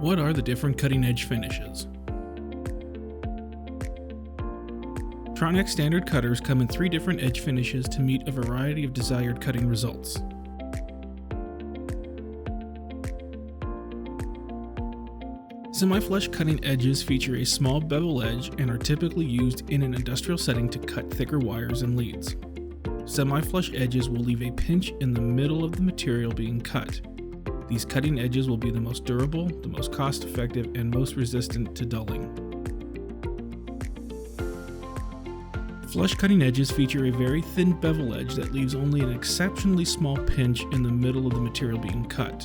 What are the different cutting edge finishes? Tronex standard cutters come in 3 different edge finishes to meet a variety of desired cutting results. Semi-flush cutting edges feature a small bevel edge and are typically used in an industrial setting to cut thicker wires and leads. Semi-flush edges will leave a pinch in the middle of the material being cut. These cutting edges will be the most durable, the most cost-effective, and most resistant to dulling. Flush cutting edges feature a very thin bevel edge that leaves only an exceptionally small pinch in the middle of the material being cut.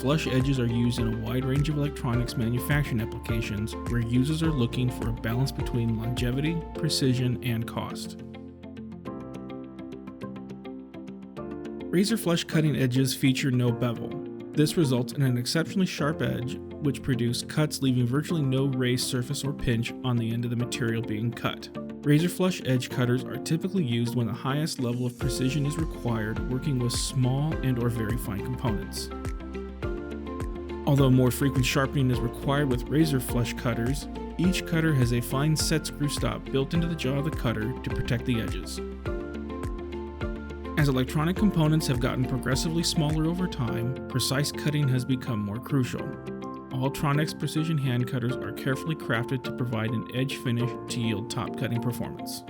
Flush edges are used in a wide range of electronics manufacturing applications where users are looking for a balance between longevity, precision, and cost. Razor flush cutting edges feature no bevel. This results in an exceptionally sharp edge, which produces cuts leaving virtually no raised surface or pinch on the end of the material being cut. Razor flush edge cutters are typically used when the highest level of precision is required working with small and/or very fine components. Although more frequent sharpening is required with razor flush cutters, each cutter has a fine set screw stop built into the jaw of the cutter to protect the edges. As electronic components have gotten progressively smaller over time, precise cutting has become more crucial. All Tronex precision hand cutters are carefully crafted to provide an edge finish to yield top cutting performance.